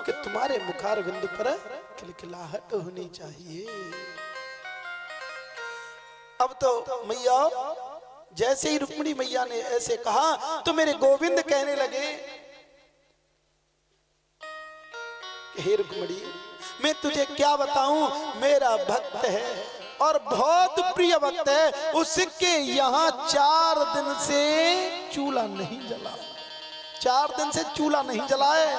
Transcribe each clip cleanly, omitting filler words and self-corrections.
कि तुम्हारे मुखार बिंदु पर खिलखिलाहट होनी चाहिए। अब तो मैया जैसे ही रुक्मिणी मैया ने ऐसे कहा तो मेरे गोविंद कहने लगे कि हे रुक्मिणी, मैं तुझे क्या बताऊं, मेरा भक्त है और बहुत प्रिय भक्त है, उसके यहाँ 4 दिन से चूल्हा नहीं जला, 4 दिन से चूल्हा नहीं जला है,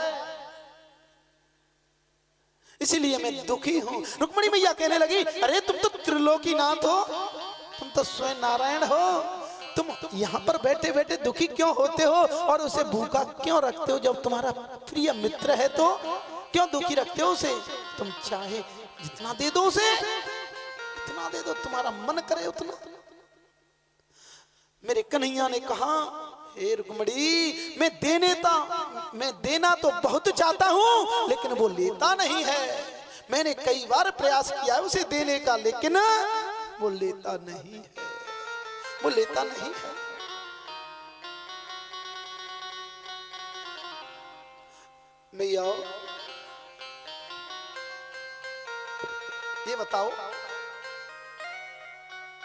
इसीलिए मैं दुखी हूं। रुक्मिणी मैया कहने लगी, अरे तुम तो त्रिलोकीनाथ हो, तुम तो स्वयं नारायण हो, तुम यहाँ पर बैठे बैठे दुखी क्यों होते हो और उसे भूखा क्यों रखते हो? जब तुम्हारा प्रिय मित्र है तो क्यों दुखी रखते हो उसे? तुम चाहे जितना दे दो उसे, इतना दे दो, तुम्हारा मन करे उतना। मेरे कन्हैया ने कहा, हे रुक्मिणी, मैं देना तो बहुत चाहता हूं, लेकिन वो लेता नहीं है। मैंने कई बार प्रयास किया है उसे देने का, लेकिन वो लेता नहीं है, वो लेता नहीं है। मैया ये बताओ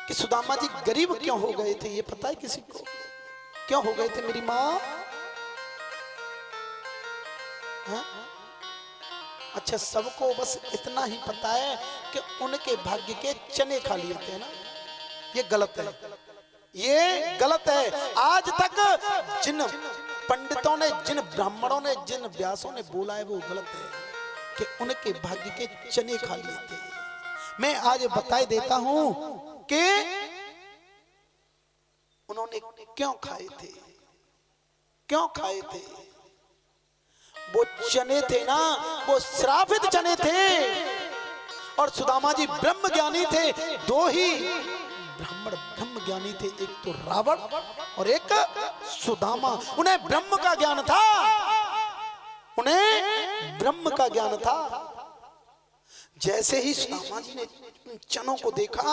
कि सुदामा जी गरीब क्यों हो गए थे? ये पता है किसी को? क्यों हो गए थे मेरी माँ? अच्छा, सबको बस इतना ही पता है कि उनके भाग्य के चने खा लिए थे ना। ये गलत है, ये गलत है। आज तक जिन पंडितों ने, जिन ब्राह्मणों ने, जिन व्यासों ने बोला है वो गलत है कि उनके भाग्य के चने खा लिए थे। मैं आज बता देता हूं कि उन्होंने क्यों खाए थे, क्यों खाए थे। वो चने थे ना, वो श्रापित चने थे, और सुदामा जी ब्रह्म ज्ञानी थे। 2 ही ब्राह्मण ब्रह्म ज्ञानी थे, एक तो रावण और एक सुदामा। उन्हें ब्रह्म का ज्ञान था, उन्हें ब्रह्म का ज्ञान था। जैसे ही सुदामा जी ने चनों को देखा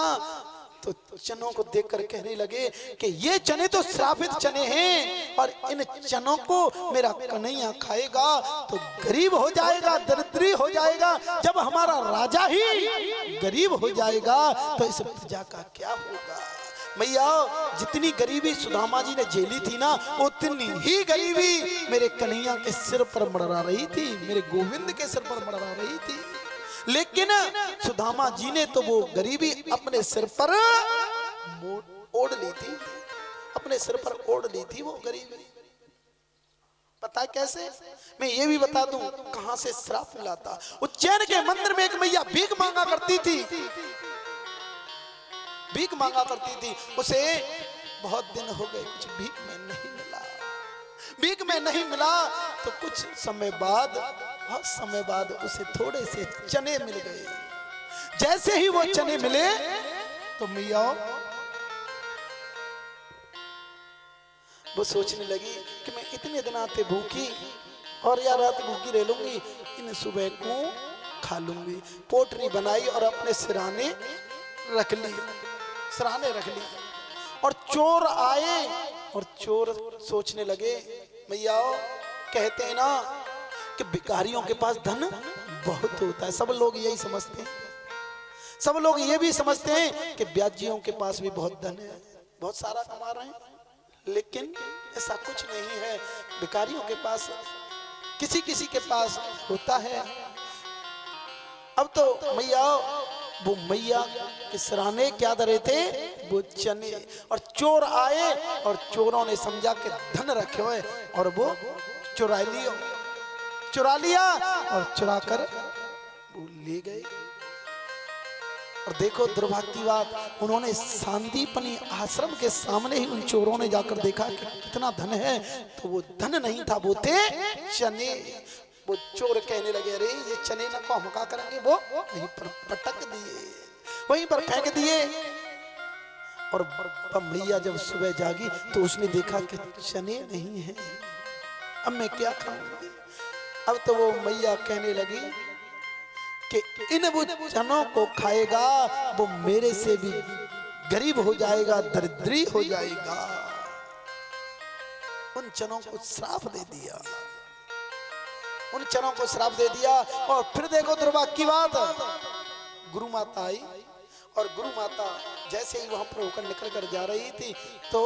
तो चनों को देखकर कहने लगे कि ये चने तो श्रापित चने हैं, और इन चनों को मेरा कन्हैया खाएगा तो गरीब हो जाएगा, दरिद्री हो जाएगा। जब हमारा राजा ही गरीब हो जाएगा तो इस प्रजा का क्या होगा? मैया, जितनी गरीबी सुदामा जी ने झेली थी ना, उतनी ही गरीबी मेरे कन्हैया के सिर पर मड़रा रही थी, मेरे गोविंद के सिर पर मड़रा रही थी। लेकिन सुदामा जी ने तो वो गरीबी अपने सिर पर ओढ़ ली थी, अपने सिर पर ओढ़ ली थी वो गरीबी। पता है कैसे? मैं ये भी बता दूं कहां से श्राप मिला था। उज्जैन के मंदिर में एक मैया भीख मांगा करती थी, भीख मांगा करती थी। उसे बहुत दिन हो गए, कुछ भीख में नहीं मिला, भीख में नहीं मिला। तो कुछ समय बाद, बहुत समय बाद उसे थोड़े से चने मिल गए। जैसे ही वो चने मिले तो मैया वो सोचने लगी कि मैं इतने दिन आते भूखी और यार रात भूखी रह लूंगी, इन सुबह को खा लूंगी। पोटरी बनाई और अपने सिराने रख ली, सिराने रख ली। और चोर आए और चोर सोचने लगे, मैया कहते हैं ना कि भिखारियों के पास धन बहुत होता है। सब लोग यही समझते हैं, सब लोग ये भी समझते हैं कि ब्याजियों के पास भी बहुत धन है, बहुत सारा कमा रहे हैं, लेकिन ऐसा कुछ नहीं है। भिखारियों के पास, किसी किसी के पास होता है। अब तो मैया, वो मैया के सिराने क्या धरे थे? वो चने। और चोर आए और चोरों ने समझा कि धन रखे हुए, और वो चुरा लिया और चुरा कर वो ले गए। और देखो दुर्भाग्य की बात, उन्होंने सांदीपनी आश्रम के सामने ही उन चोरों ने जाकर देखा कि कितना धन है, तो वो धन नहीं था, वो थे चने। वो चोर कहने लगे, अरे ये चने ना को हम क्या करेंगे, वो वहीं पर पटक दिए, वहीं पर फेंक दिए। और मैया जब सुबह जागी तो उसने देखा कि चने नहीं है, अब मैं क्या खाऊंगी। अब तो वो मैया कहने लगी कि इन वो चनों को खाएगा वो मेरे से भी गरीब हो जाएगा, दरिद्री हो जाएगा। उन चनों को श्राप दे दिया। उन चनों को श्राप दे दिया। और फिर देखो दुर्भाग्य की बात, गुरु माता आई और गुरु माता जैसे ही वहां पर होकर निकल कर जा रही थी तो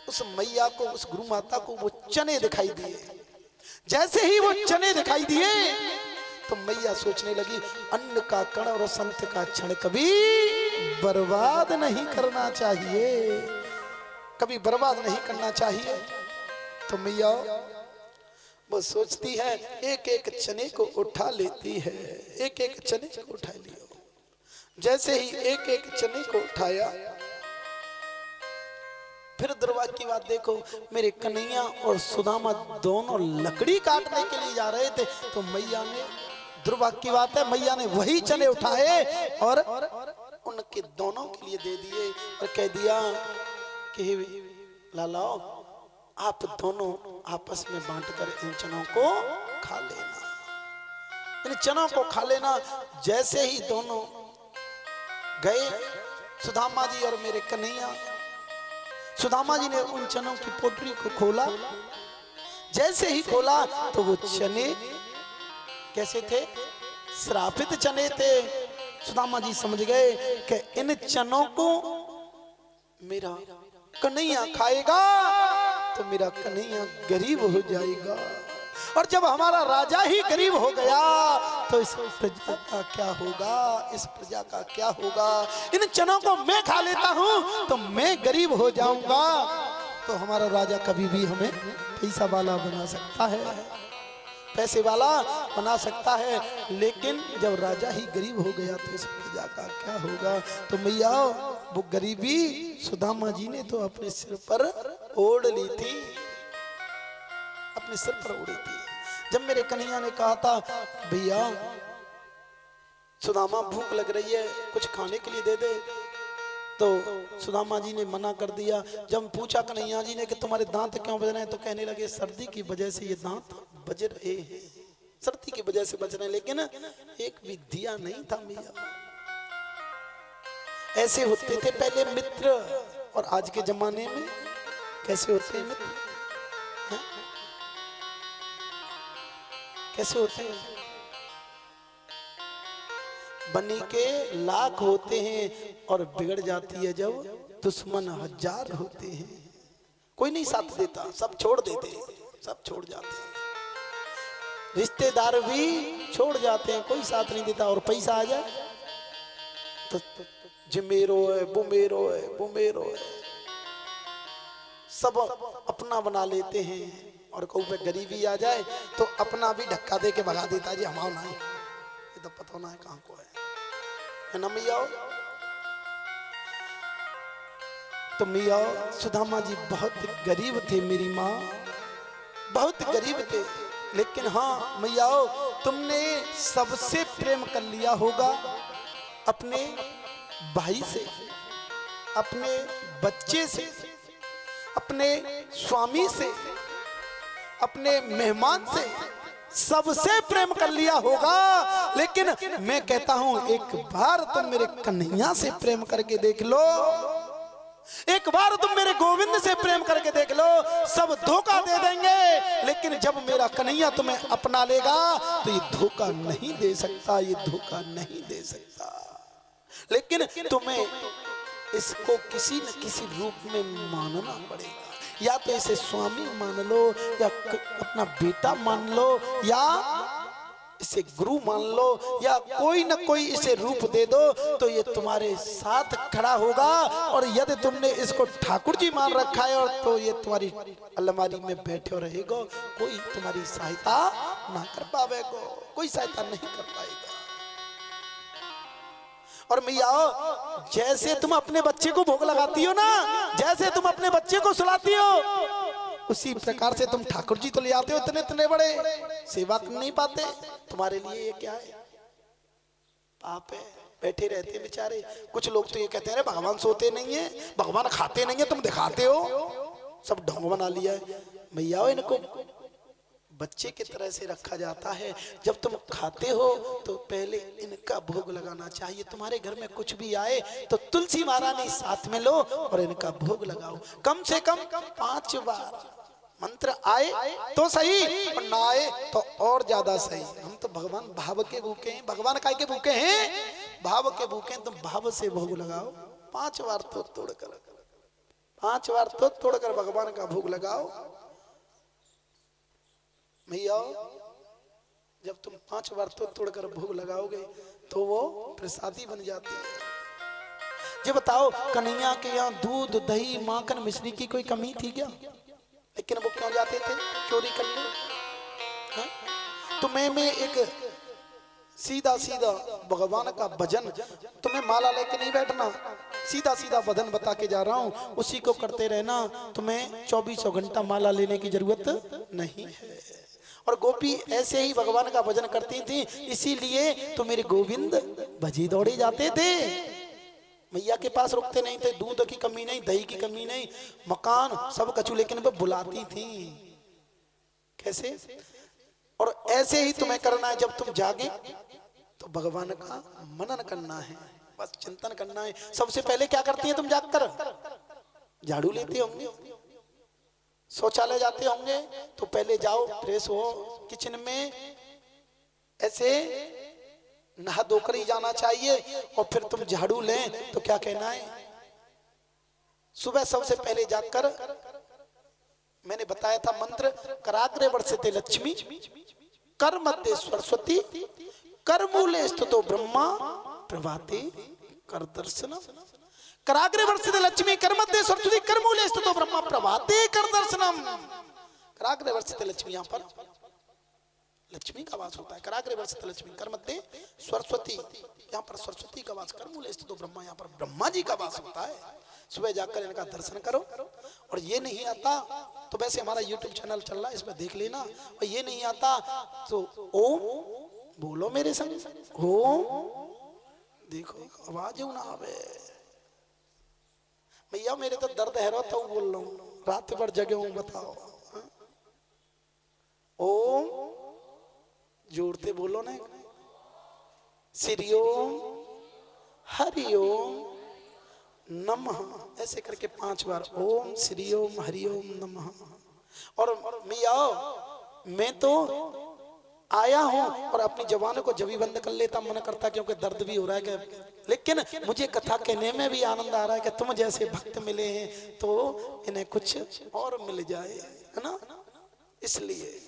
उस मैया को, उस गुरु माता को वो चने दिखाई दिए। जैसे ही वो चने दिखाई दिए तो मैया सोचने लगी, अन्न का कण और संत का क्षण कभी बर्बाद नहीं करना चाहिए, कभी बर्बाद नहीं करना चाहिए। तो मैया वो सोचती है, एक एक चने को उठा लेती है, एक एक चने को उठा लिया। जैसे ही एक एक चने को उठाया, फिर दुर्भाग्य की बात देखो, मेरे कन्हैया और सुदामा दोनों लकड़ी काटने के लिए जा रहे थे, तो मैया ने, दुर्भाग्य की बात है, मैया ने वही चने उठाए और उनके दोनों के लिए दे दिए और कह दिया कि लाला आप दोनों आपस में बांटकर इन चनों को खा लेना, इन चनों को खा लेना। जैसे ही दोनों गए, सुदामा जी और मेरे कन्हैया, सुदामा जी ने उन चनों की पोटली को खोला। जैसे ही खोला तो वो चने कैसे थे? श्रापित चने थे। सुदामा जी समझ गए कि इन चनों को मेरा कन्हैया खाएगा तो मेरा कन्हैया गरीब हो जाएगा, और जब हमारा राजा ही गरीब हो गया तो इस प्रजा का क्या होगा, इस प्रजा का क्या होगा। इन चनों को मैं खा लेता हूं तो मैं गरीब हो जाऊंगा, तो हमारा राजा कभी भी हमें पैसा वाला बना सकता है, पैसे वाला बना सकता है, लेकिन जब राजा ही गरीब हो गया तो इस प्रजा का क्या होगा। तो मैया वो गरीबी सुदामा जी ने तो अपने सिर पर ओढ़ ली थी, अपने सिर पर ओढ़ी थी। जब मेरे कन्हैया ने कहा था, भैया सुदामा भूख लग रही है, कुछ खाने के लिए दे दे, तो सुदामा जी ने मना कर दिया। जब पूछा कन्हैया जी ने कि तुम्हारे दांत क्यों बज रहे हैं, तो कहने लगे सर्दी की वजह से ये दांत बज रहे हैं, सर्दी की वजह से बज रहे हैं, लेकिन एक भी दिया नहीं था भैया। ऐसे होते थे पहले मित्र, और आज के जमाने में कैसे होते हैं मित्र, है? कैसे होते हैं? बनी के लाख होते हैं और बिगड़ जाती है जब दुश्मन हजार होते हैं। कोई नहीं साथ देता, सब छोड़ देते हैं, सब छोड़ जाते हैं, रिश्तेदार भी छोड़ जाते हैं, कोई साथ नहीं देता। और पैसा आ जाए तो जिमेरो है, बुमेरो है, बुमेरो है, सब अपना बना लेते हैं। और कहूँ पे गरीबी आ जाए तो अपना भी धक्का दे के भगा देता है, जी हमारा ना है, ये तो पता ना है कहाँ को है ना मैया। तो मैया सुदामा जी बहुत गरीब थे, मेरी माँ बहुत गरीब थे, लेकिन हाँ मैया तुमने सबसे प्रेम कर लिया होगा, अपने भाई से, अपने बच्चे से, अपने स्वामी से, अपने मेहमान से, सबसे प्रेम कर लिया होगा। लेकिन मैं कहता हूं एक बार तुम मेरे कन्हैया से प्रेम करके देख लो, एक बार तुम मेरे गोविंद से प्रेम करके देख लो, सब धोखा दे देंगे, लेकिन जब मेरा कन्हैया तुम्हें अपना लेगा तो ये धोखा नहीं दे सकता, ये धोखा नहीं दे सकता। लेकिन तुम्हें इसको किसी न किसी रूप में मानना पड़ेगा, या तो इसे स्वामी मान लो, या अपना बेटा मान लो, या इसे गुरु मान लो, या कोई न कोई इसे रूप दे दो तो ये तुम्हारे साथ खड़ा होगा। और यदि तुमने इसको ठाकुर जी मान रखा है और तो ये तुम्हारी अलमारी में बैठे रहेगा, कोई तुम्हारी सहायता ना कर पाएगा, कोई सहायता नहीं कर पाएगा। और मैया जैसे तुम अपने बच्चे को भोग लगाती हो ना, जैसे तुम अपने बच्चे को सुलाती हो, उसी प्रकार से तुम ठाकुर जी तो ले आते हो, इतने इतने बड़े, सेवा तुम नहीं पाते। तुम्हारे लिए ये क्या है? पाप है। बैठे रहते बेचारे। कुछ लोग तो ये कहते हैं भगवान सोते नहीं है, भगवान खाते नहीं है, तुम दिखाते हो, सब ढोंग बना लिया है। मैया इनको बच्चे की तरह से रखा जाता है। जब तुम खाते हो तो पहले इनका भोग लगाना चाहिए। तुम्हारे घर में कुछ भी आए तो तुलसी महारानी साथ में लो और इनका भोग लगाओ, कम से कम 5 बार, मंत्र आए तो सही और ना आए तो और ज्यादा सही। हम तो भगवान भाव के भूखे हैं। भगवान काय के भूखे हैं? भाव के भूखे हैं। तुम भाव से भोग लगाओ। 5 बार तो तोड़कर, 5 बार तो तोड़कर भगवान का भोग लगाओ। भैया जब तुम 5 बार तो तोड़कर भोग लगाओगे तो वो प्रसादी बन जाती है। ये बताओ कन्हैया के यहाँ दूध दही माखन मिश्री की कोई कमी थी क्या? लेकिन वो क्यों जाते थे चोरी करने? तुम्हें मैं एक सीधा सीधा भगवान का भजन, तुम्हें माला लेके नहीं बैठना, सीधा सीधा भजन बता के जा रहा हूँ, उसी को करते रहना। तुम्हें 24 घंटा माला लेने की जरूरत नहीं है। और गोपी ऐसे ही भगवान का भजन करती थी, इसीलिए तो मेरे गोविंद भजी दौड़े जाते थे। मैया के पास रुकते नहीं थे। दूध की कमी नहीं, दही की कमी नहीं, मकान सब कछु, लेकिन वो बुलाती थी। कैसे? और ऐसे ही तुम्हें करना है। जब तुम जागे तो भगवान का मनन करना है, बस चिंतन करना है। सबसे पहले क्या करती है तुम जागकर? झाड़ू लेते होंगे, शौचालय जाते होंगे, तो पहले जाओ फ्रेश हो किचन में, ऐसे नहा धोकर ही जाना चाहिए। और फिर तुम झाड़ू लें तो क्या कहना है? सुबह सबसे पहले जाकर मैंने बताया था मंत्र, कराग्रे वर्षते लक्ष्मी, कर मध्य सरस्वती, कर मूले स्थितो ब्रह्मा, प्रभाते कर दर्शनम। कराग्रे वर्षते लक्ष्मी, कर मध्य सरस्वती, कर मूले स्थितो ब्रह्मा, प्रभाते कर दर्शनम। कराग्रे वर्षते लक्ष्मी, यहाँ पर लक्ष्मी का वास होता है। कराग्रे वर्षते लक्ष्मी, कर मध्य सरस्वती, यहाँ पर सरस्वती का वास, कर मूले स्थितो ब्रह्मा, यहाँ पर ब्रह्मा जी का वास होता है। सुबह जाकर इनका दर्शन करो। और ये नहीं आता तो वैसे हमारा YouTube चैनल चल रहा है, इसमें देख लेना। और ये नहीं आता तो ओम बोलो मेरे संग, ओम। देखो आवाज ना आवे। भैया मेरे तो दर्द है, तो बोल रहा हूँ, रात भर जगे हूँ, बताओ। ओम जोड़ते बोलो ना। श्री ओम हरि ओम नमः, ऐसे करके 5 बार ओम श्री ओम हरि ओम नमः। और मैं तो आया हूं और अपनी जबान को जब भी बंद कर लेता, मन करता क्योंकि दर्द भी हो रहा है, लेकिन मुझे कथा कहने में भी आनंद आ रहा है कि तुम जैसे भक्त मिले हैं तो इन्हें कुछ और मिल जाए, है ना। इसलिए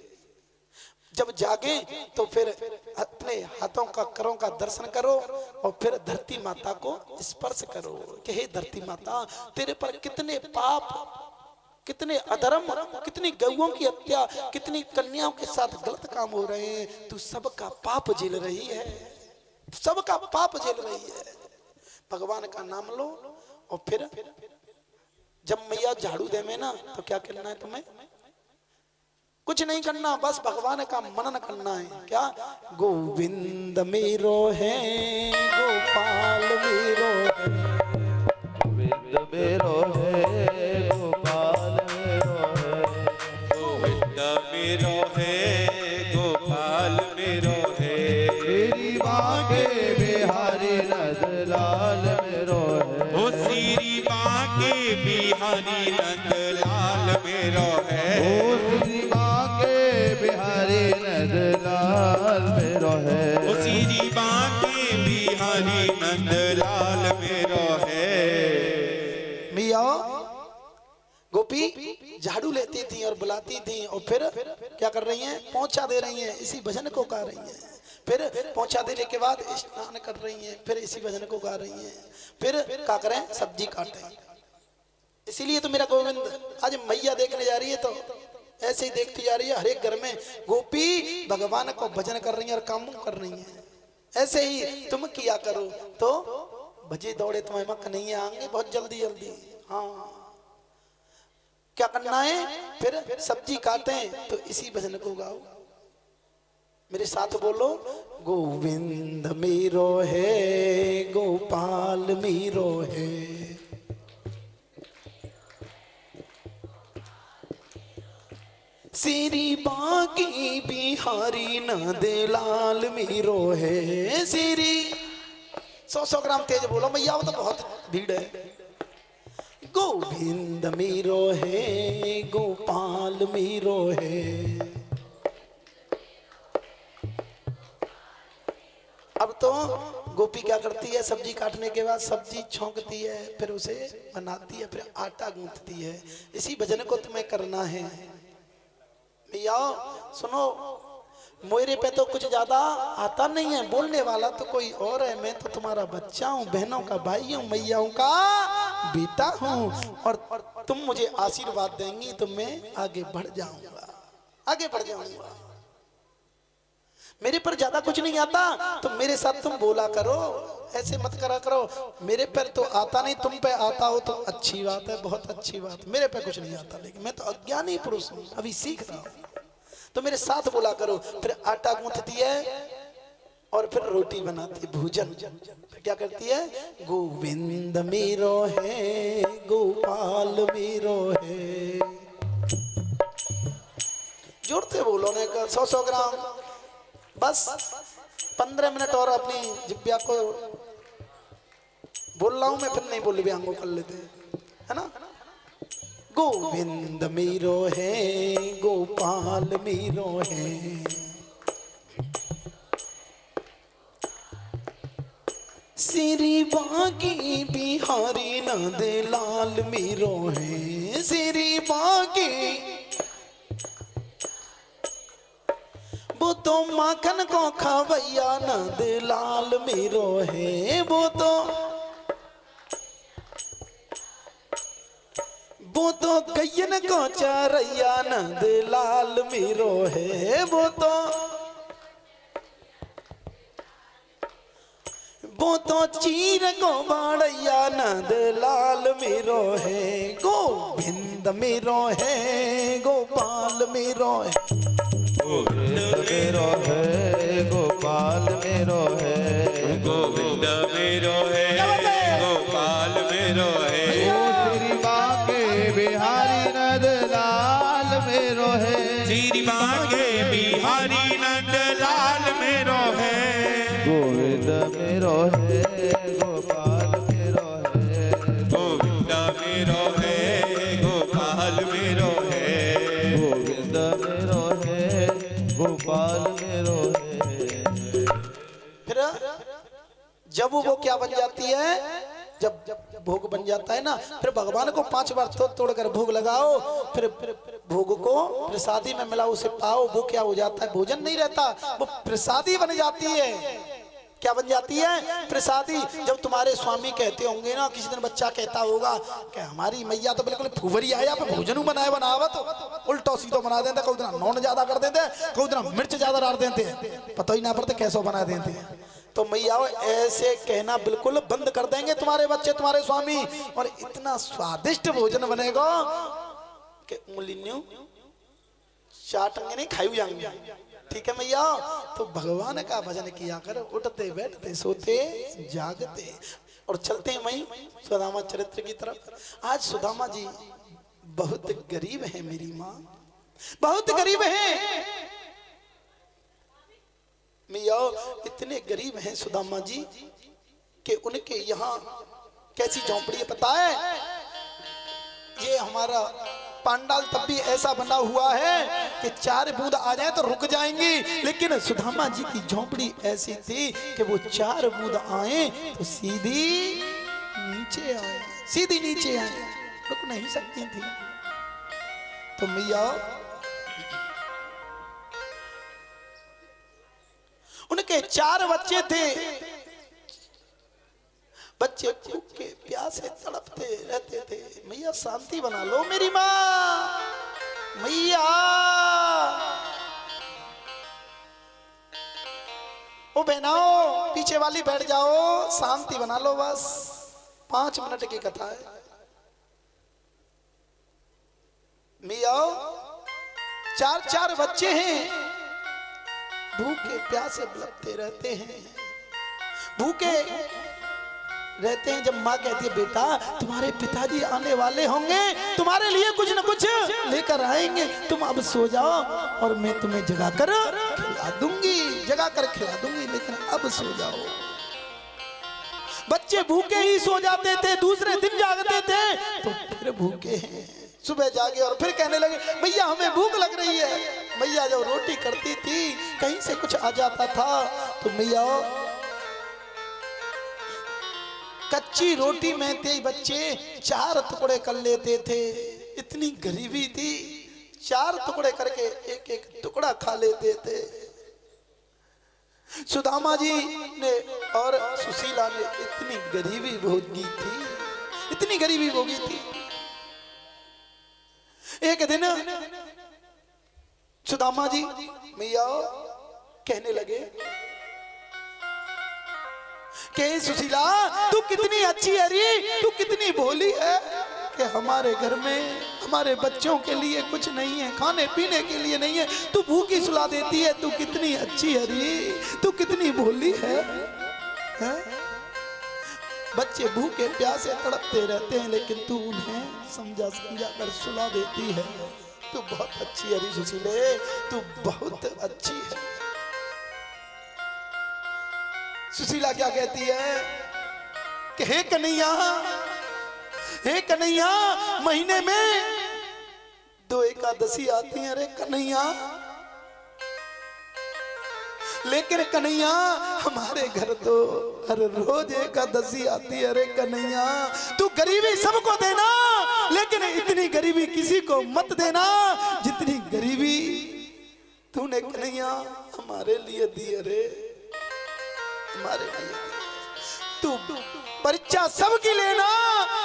जब जागे तो फिर अपने हाथों का करों का दर्शन करो और फिर धरती माता को स्पर्श करो कि हे धरती माता, तेरे पर कितने पाप, कितने अधर्म, कितनी गौओं की हत्या, कितनी कन्याओं के साथ गलत काम हो रहे हैं, तू सबका पाप झेल रही है, सबका पाप झेल रही है। भगवान का नाम लो और फिर जब मैया झाड़ू दे में ना तो क्या करना है तुम्हें? कुछ नहीं करना, बस भगवान का मनन करना है। क्या? गोविंद मेरो है, गोपाल मेरो है, गोविंद मेरो है, गोपाल मेरो है, गोविंद मेरो है, गोपाल मेरो है, श्री बांके बिहारी नंदलाल मेरो है, ओ श्री बांके बिहारी नंदलाल मेरो है, ओ श्री बांके बिहारी नंदलाल मेरो है, ओ श्री बांके बिहारी नंदलाल मेरो है। मिया गोपी झाड़ू लेती थी और बुलाती थी और फिर क्या कर रही हैं? पहुंचा दे रही हैं, इसी भजन को गा रही हैं। फिर पहुंचा देने के बाद स्नान कर रही हैं, फिर इसी भजन को गा रही हैं। फिर क्या करें? सब्जी काटें। इसीलिए तो मेरा गोविंद आज मैया देखने जा रही है तो ऐसे ही देखती जा रही है। हर एक घर में गोपी भगवान को भजन कर रही है और काम कर रही है। ऐसे ही तुम किया करो तो भजे दौड़े तुम्हें मक नहीं आएंगे बहुत जल्दी जल्दी। हाँ, क्या करना है? फिर सब्जी काटें तो इसी भजन को गाओ। मेरे साथ बोलो, गोविंद मेरो है, गोपाल मेरो है, श्री बांकी बिहारी नंदलाल मेरो है। श्री 100 ग्राम तेज बोलो मैया, वो तो बहुत भीड़ है। गोविंद मेरो है, गोपाल मेरो है। अब तो गोपी क्या करती है, सब्जी काटने के बाद सब्जी छौंकती है, फिर उसे बनाती है, फिर आटा गूंथती है। इसी भजन को तुम्हें करना है। भैया सुनो, मेरे पे तो कुछ ज्यादा आता नहीं है, बोलने वाला तो कोई और है। मैं तो तुम्हारा बच्चा हूँ, बहनों का भाई हूँ, मैयाओं का बेटा हूँ, और तुम मुझे आशीर्वाद देंगी तो मैं आगे बढ़ जाऊंगा, आगे बढ़ जाऊंगा। मेरे पर ज्यादा कुछ नहीं आता तो मेरे साथ तुम बोला करो, ऐसे मत करा करो। मेरे पर तो आता नहीं, तुम पे आता हो तो अच्छी बात है, बहुत अच्छी बात। मेरे पे कुछ नहीं आता, लेकिन मैं तो अज्ञानी पुरुष हूँ, अभी सीख रहा हूँ, तो मेरे साथ बोला करो। फिर आटा गूंथती है और फिर रोटी बनाती है, भोजन। फिर क्या करती है, गोविंद मेरो है, गोपाल मेरो है। जोर से बोलो ने का 100-100 ग्राम, बस 15 मिनट और अपनी जिब्या को बोल रहा हूं मैं, फिर नहीं बोल व्यांगो कर लेते है ना। गोविंद मेरो है, गोपाल मेरो है। श्री बांके बिहारी नंद लाल मेरो है, श्री बांके वो तो माखन को खवैया नंद लाल मेरो है। वो तो गैयन को चरैया नंद लाल मेरो है। वो तो चीर को बाड़ैया नंद लाल मेरो है। गोविंद मेरो है, गोपाल मेरो है। गोविंद मेरो है, गोपाल मेरो है। गोविंद मेरो है, गोपाल मेरो है। श्री बांके बिहारी नंद लाल मेरो है। श्री बांके बिहारी नंद लाल मेरो है। गोविंद मेरो है, गोपाल मेरो है। गोविंद मेरो है, गोपाल मेरो है। गोविंद मेरो है, गोपाल मेरो है। फिर जब वो क्या बन जाती है, जब भोग बन जाता है ना, फिर भगवान को 5 बार तोड़कर भोग लगाओ। फिर भोग को प्रसादी में मिलाओ, उसे पाओ। वो क्या हो जाता है, भोजन नहीं रहता, वो प्रसादी बन जाती है। क्या बन जाती है, प्रसादी। जब तुम्हारे स्वामी कहते होंगे ना, किसी दिन बच्चा कहता होगा कि हमारी मैया तो बिल्कुल फुवरी आया पे भोजन बनाए बनावत, उल्टो सीधो बना देते, कोई दिन नॉन ज्यादा कर देते, कोई दिन मिर्च ज्यादा डाल देते, पता ही ना पड़ते कैसे बना देते हैं। तो मैया ऐसे कहना बिल्कुल बंद कर देंगे तुम्हारे बच्चे, तुम्हारे स्वामी, और इतना स्वादिष्ट भोजन बनेगा कि उंगली न्यू चाटंगे नहीं, खाई जाएंगे। ठीक है मैया, तो भगवान का भजन किया कर, उठते बैठते सोते जागते। और चलते हैं वहीं सुदामा चरित्र की तरफ। आज सुदामा जी बहुत गरीब है, मेरी माँ बहुत गरीब है। मैया इतने गरीब हैं सुदामा जी कि उनके यहाँ कैसी झोंपड़ी है पता है? ये हमारा पांडाल तब भी ऐसा बना हुआ है कि 4 बूंद आ जाए तो रुक जाएंगी, लेकिन सुदामा जी की झोंपड़ी ऐसी थी कि वो 4 बूंद आए तो सीधी नीचे आए, सीधी नीचे आए, रुक नहीं सकती थी। तो मैया उनके 4 बच्चे थे, बच्चे भूखे प्यासे तड़पते रहते थे। मैया शांति बना लो मेरी माँ, मैया ओ बहनाओ पीछे वाली बैठ जाओ, शांति बना लो, बस 5 मिनट की कथा है। मैया 4 बच्चे हैं, भूखे प्यासे बिलखते रहते हैं, भूखे रहते हैं। जब माँ कहती है बेटा तुम्हारे पिताजी आने वाले होंगे, तुम्हारे लिए कुछ न कुछ लेकर आएंगे, तुम अब सो जाओ और मैं तुम्हें जगा कर खिला दूंगी, जगा कर खिला दूंगी, लेकिन अब सो जाओ। बच्चे भूखे ही सो जाते थे, दूसरे दिन जागते थे तो फिर भूखे हैं। सुबह जागे और फिर कहने लगे भैया हमें भूख लग रही है। मैया जब रोटी करती थी कहीं से कुछ आ जाता था तो मैया कच्ची रोटी में थे बच्चे 4 टुकड़े कर लेते थे। इतनी गरीबी थी, 4 टुकड़े करके एक एक टुकड़ा खा लेते थे। सुदामा जी ने और सुशीला ने इतनी गरीबी भोगी थी, इतनी गरीबी भोगी थी। एक दिन सुदामा जी मैया कहने लगे कि सुशीला तू कितनी अच्छी है रे, तू कितनी भोली है कि हमारे घर में हमारे बच्चों के लिए कुछ नहीं है, खाने पीने के लिए नहीं है, तू भूखी सुला देती है। तू कितनी अच्छी है रे, तू कितनी भोली है? बच्चे भूखे प्यासे तड़पते रहते हैं लेकिन तू उन्हें समझा समझा कर सुला देती है। तू बहुत अच्छी है रे सुशीले, तू बहुत अच्छी है। सुशीला क्या कहती है कि हे कन्हैया, हे कन्हैया महीने में 2 एकादशी आती है रे कन्हैया, लेकिन कन्हैया हमारे घर तो हर रोज एकादशी आती है रे कन्हैया। तू गरीबी सबको देना लेकिन इतनी गरीबी किसी को मत देना जितनी गरीबी तूने कन्हैया हमारे लिए दी रे, हमारे लिए। तू परीक्षा सबकी लेना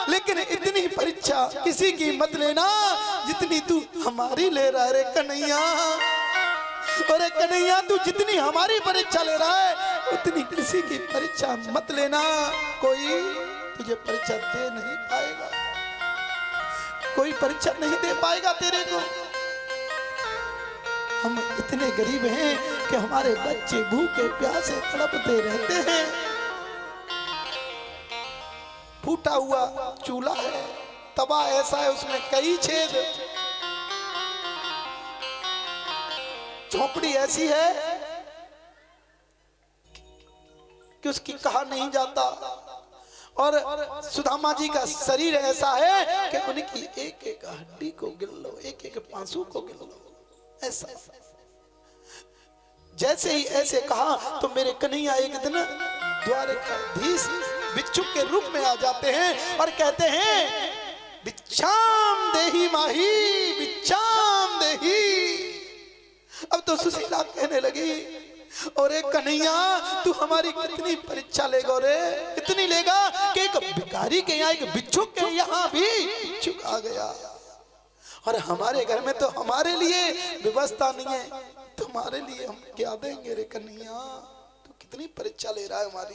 लेकिन इतनी परीक्षा किसी की मत लेना जितनी तू हमारी ले रहा है रे कन्हैया। अरे कन्हैया तू जितनी हमारी परीक्षा ले रहा है उतनी किसी की परीक्षा मत लेना, कोई तुझे परीक्षा दे नहीं पाएगा, कोई परीक्षा नहीं दे पाएगा तेरे को। हम इतने गरीब हैं कि हमारे बच्चे भूखे प्यासे तड़पते रहते हैं। फूटा हुआ चूल्हा है, तवा ऐसा है उसमें कई छेद, झोपड़ी ऐसी है कि उसकी कहा नहीं जाता, और सुदामा जी का शरीर ऐसा है कि उनकी एक एक हड्डी को गिन लो, एक एक पांसू को गिन लो। ऐसा जैसे ही ऐसे कहा तो मेरे कन्हैया एक दिन द्वारकाधीश भिक्षुक के रूप में आ जाते हैं और कहते हैं भिक्षाम देहि माही, भिक्षाम देहि। अब तो सुशीला कहने लगी और एक कन्हैया तू हमारी कितनी परीक्षा लेगा रे, कितनी लेगा कि एक भिखारी के यहाँ एक भिक्षुक के यहाँ भी भिक्षुक आ गया और हमारे घर में तो हमारे लिए व्यवस्था नहीं है, तुम्हारे लिए हम क्या देंगे रे कन्हैया। तू कितनी परीक्षा ले रहा है हमारी,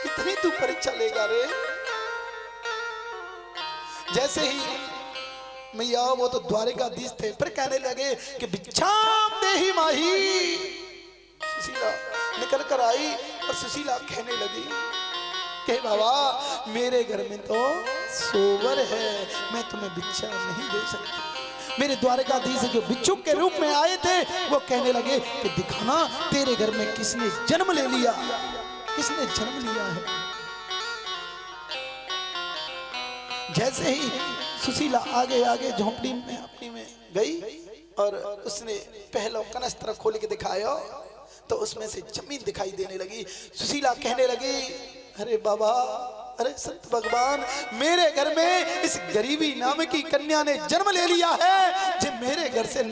कितनी तू परीक्षा लेगा रे। जैसे ही मैया वो तो द्वारकाधीश थे, फिर कहने लगे कि भिक्षाम देहि माही। सुशीला निकल कर आई और सुशीला कहने लगी कि बाबा मेरे घर में तो सोवर है, मैं तुम्हें भिक्षा नहीं दे सकती। मेरे द्वारकाधीश जो भिक्षुक के रूप में आए थे वो कहने लगे कि दिखाना तेरे घर में किसने जन्म ले लिया, किसने जन्म लिया है। जैसे ही सुशीला आगे आगे झोंपड़ी में अपनी में गई और उसने पहला कनस्तर खोल के दिखाया तो उसमें से जमीन दिखाई देने लगी। सुशीला कहने लगी अरे बाबा, अरे संत भगवान, मेरे घर में इस गरीबी नाम की कन्या ने जन्म ले लिया है जो मेरे घर से